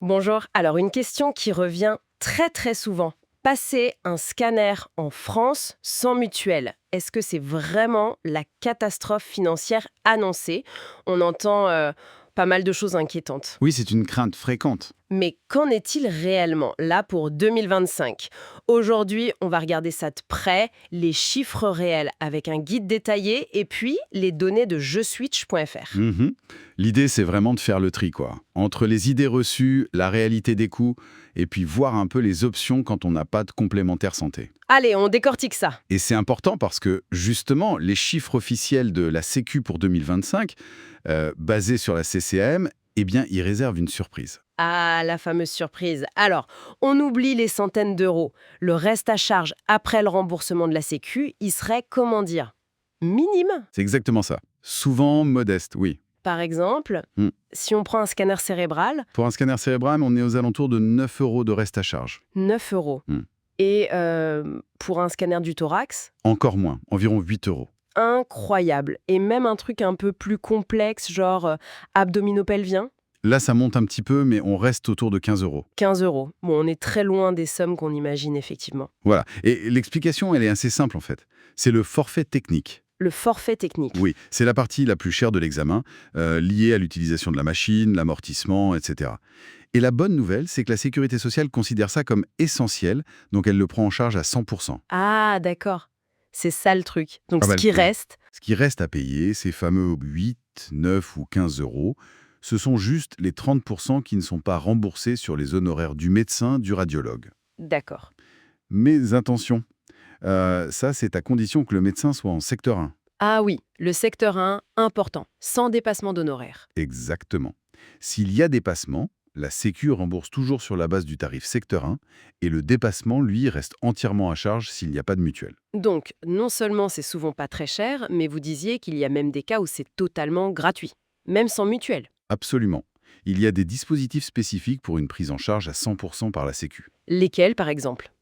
Bonjour. Alors, une question qui revient très très souvent. Passer un scanner en France sans mutuelle, est-ce que c'est vraiment la catastrophe financière annoncée? On entend pas mal de choses inquiétantes. Oui, c'est une crainte fréquente. Mais qu'en est-il réellement, là, pour 2025? Aujourd'hui, on va regarder ça de près, les chiffres réels avec un guide détaillé et puis les données dejeswitch.fr. Mhm. L'idée, c'est vraiment de faire le tri, quoi. Entre les idées reçues, la réalité des coûts, et puis voir un peu les options quand on n'a pas de complémentaire santé. Allez, on décortique ça. Et c'est important parce que, justement, les chiffres officiels de la Sécu pour 2025, basés sur la CCM, eh bien, ils réservent une surprise. Ah, la fameuse surprise. Alors, on oublie les centaines d'euros. Le reste à charge après le remboursement de la Sécu, il serait, comment dire, minime. C'est exactement ça. Souvent modeste, oui. Par exemple, Hmm. si on prend un scanner cérébral, Pour un scanner cérébral, on est aux alentours de 9 euros de reste à charge. 9 euros. Hmm. Et pour un scanner du thorax, Encore moins, environ 8 euros. incroyable. Et même un truc un peu plus complexe, genre abdominopelvien, Là, ça monte un petit peu, mais on reste autour de 15 euros. 15 euros. Bon, on est très loin des sommes qu'on imagine effectivement. Voilà. Et l'explication, elle est assez simple, en fait. C'est le forfait technique. Le forfait technique. Oui, c'est la partie la plus chère de l'examen, liée à l'utilisation de la machine, l'amortissement, etc. Et la bonne nouvelle, c'est que la sécurité sociale considère ça comme essentiel, donc elle le prend en charge à 100%. Ah, d'accord. C'est ça le truc. Donc Ah ce bah, qui oui. reste, Ce qui reste à payer, ces fameux 8, 9 ou 15 euros, ce sont juste les 30% qui ne sont pas remboursés sur les honoraires du médecin, du radiologue. d'accord. Mais attention, ça c'est à condition que le médecin soit en secteur 1. Ah oui, le secteur 1, important, sans dépassement d'honoraires. Exactement. S'il y a dépassement, la Sécu rembourse toujours sur la base du tarif secteur 1 et le dépassement, lui, reste entièrement à charge s'il n'y a pas de mutuelle. Donc, non seulement c'est souvent pas très cher, mais vous disiez qu'il y a même des cas où c'est totalement gratuit, même sans mutuelle. Absolument. Il y a des dispositifs spécifiques pour une prise en charge à 100% par la Sécu. Lesquels, par exemple?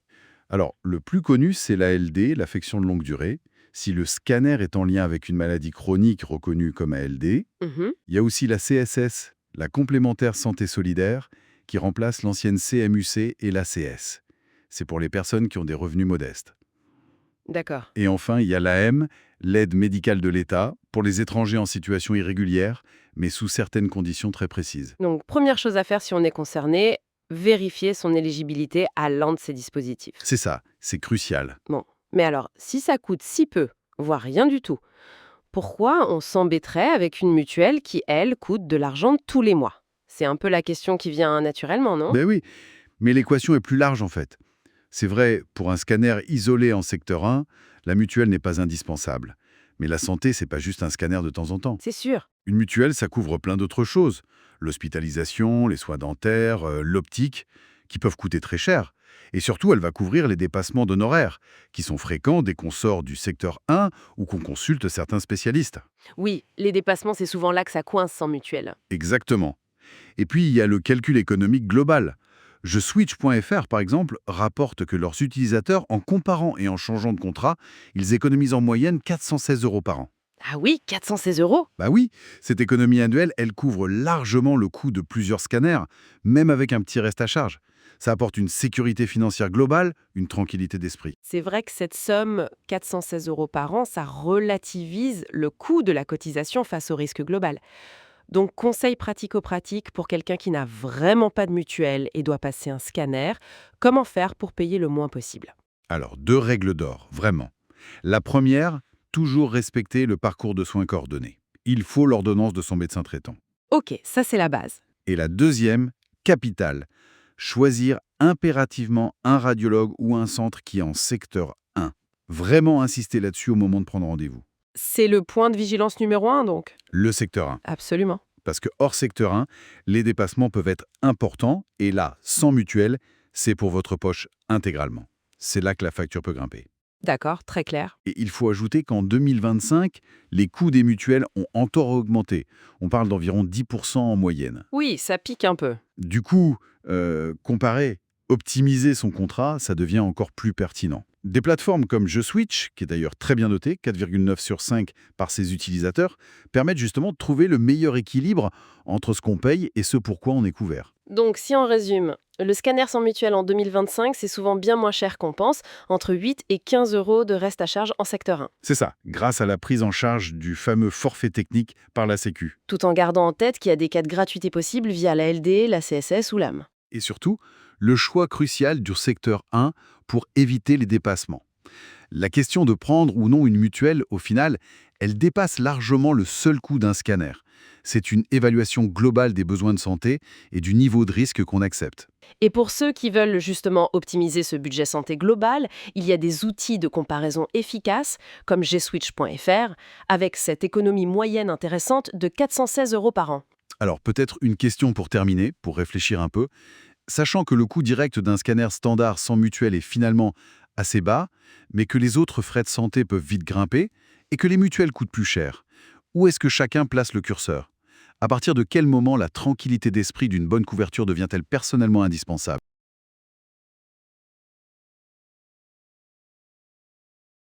Alors, le plus connu, c'est l'ALD, l'affection de longue durée. Si le scanner est en lien avec une maladie chronique reconnue comme ALD, Mhm. il y a aussi la CSS, la complémentaire santé solidaire, qui remplace l'ancienne CMUC et l'ACS. C'est pour les personnes qui ont des revenus modestes. D'accord. Et enfin, il y a l'AM, l'aide médicale de l'État, pour les étrangers en situation irrégulière, mais sous certaines conditions très précises. Donc, première chose à faire si on est concerné, vérifier son éligibilité à l'un de ces dispositifs. C'est ça, c'est crucial. Bon, mais alors, si ça coûte si peu, voire rien du tout, pourquoi on s'embêterait avec une mutuelle qui, elle, coûte de l'argent tous les mois? C'est un peu la question qui vient naturellement, non? Ben oui, mais l'équation est plus large en fait. C'est vrai, pour un scanner isolé en secteur 1, la mutuelle n'est pas indispensable. Mais la santé, c'est pas juste un scanner de temps en temps. C'est sûr. Une mutuelle, ça couvre plein d'autres choses. L'hospitalisation, les soins dentaires, l'optique, qui peuvent coûter très cher. Et surtout, elle va couvrir les dépassements d'honoraires, qui sont fréquents dès qu'on sort du secteur 1 ou qu'on consulte certains spécialistes. Oui, les dépassements, c'est souvent là que ça coince sans mutuelle. Exactement. Et puis, il y a le calcul économique global. JeSwitch.fr, par exemple, rapporte que leurs utilisateurs, en comparant et en changeant de contrat, ils économisent en moyenne 416 euros par an. Ah oui, 416 euros. Bah oui, cette économie annuelle, elle couvre largement le coût de plusieurs scanners, même avec un petit reste à charge. Ça apporte une sécurité financière globale, une tranquillité d'esprit. C'est vrai que cette somme, 416 euros par an, ça relativise le coût de la cotisation face au risque global. Donc, conseil pratico-pratique pour quelqu'un qui n'a vraiment pas de mutuelle et doit passer un scanner, comment faire pour payer le moins possible? Alors, deux règles d'or, vraiment. La première, toujours respecter le parcours de soins coordonné. Il faut l'ordonnance de son médecin traitant. Ok, ça c'est la base. Et la deuxième, capitale, choisir impérativement un radiologue ou un centre qui est en secteur 1. Vraiment insister là-dessus au moment de prendre rendez-vous. C'est le point de vigilance numéro un, donc? Le secteur 1. Absolument. Parce que hors secteur 1, les dépassements peuvent être importants et là, sans mutuelle, c'est pour votre poche intégralement. C'est là que la facture peut grimper. D'accord, très clair. Et il faut ajouter qu'en 2025, les coûts des mutuelles ont encore augmenté. On parle d'environ 10% en moyenne. Oui, ça pique un peu. Du coup, comparer, optimiser son contrat, ça devient encore plus pertinent. Des plateformes comme Je Switch, qui est d'ailleurs très bien notée, 4,9 sur 5 par ses utilisateurs, permettent justement de trouver le meilleur équilibre entre ce qu'on paye et ce pourquoi on est couvert. Donc, si on résume, le scanner sans mutuelle en 2025, c'est souvent bien moins cher qu'on pense, entre 8 et 15 euros de reste à charge en secteur 1. C'est ça, grâce à la prise en charge du fameux forfait technique par la Sécu. Tout en gardant en tête qu'il y a des cas de gratuité possibles via la LD, la CSS ou l'AM. Et surtout, le choix crucial du secteur 1 pour éviter les dépassements. La question de prendre ou non une mutuelle, au final, elle dépasse largement le seul coût d'un scanner. C'est une évaluation globale des besoins de santé et du niveau de risque qu'on accepte. Et pour ceux qui veulent justement optimiser ce budget santé global, il y a des outils de comparaison efficaces, comme gswitch.fr, avec cette économie moyenne intéressante de 416 euros par an. Alors peut-être une question pour terminer, pour réfléchir un peu. Sachant que le coût direct d'un scanner standard sans mutuelle est finalement assez bas, mais que les autres frais de santé peuvent vite grimper, et que les mutuelles coûtent plus cher, où est-ce que chacun place le curseur? À partir de quel moment la tranquillité d'esprit d'une bonne couverture devient-elle personnellement indispensable?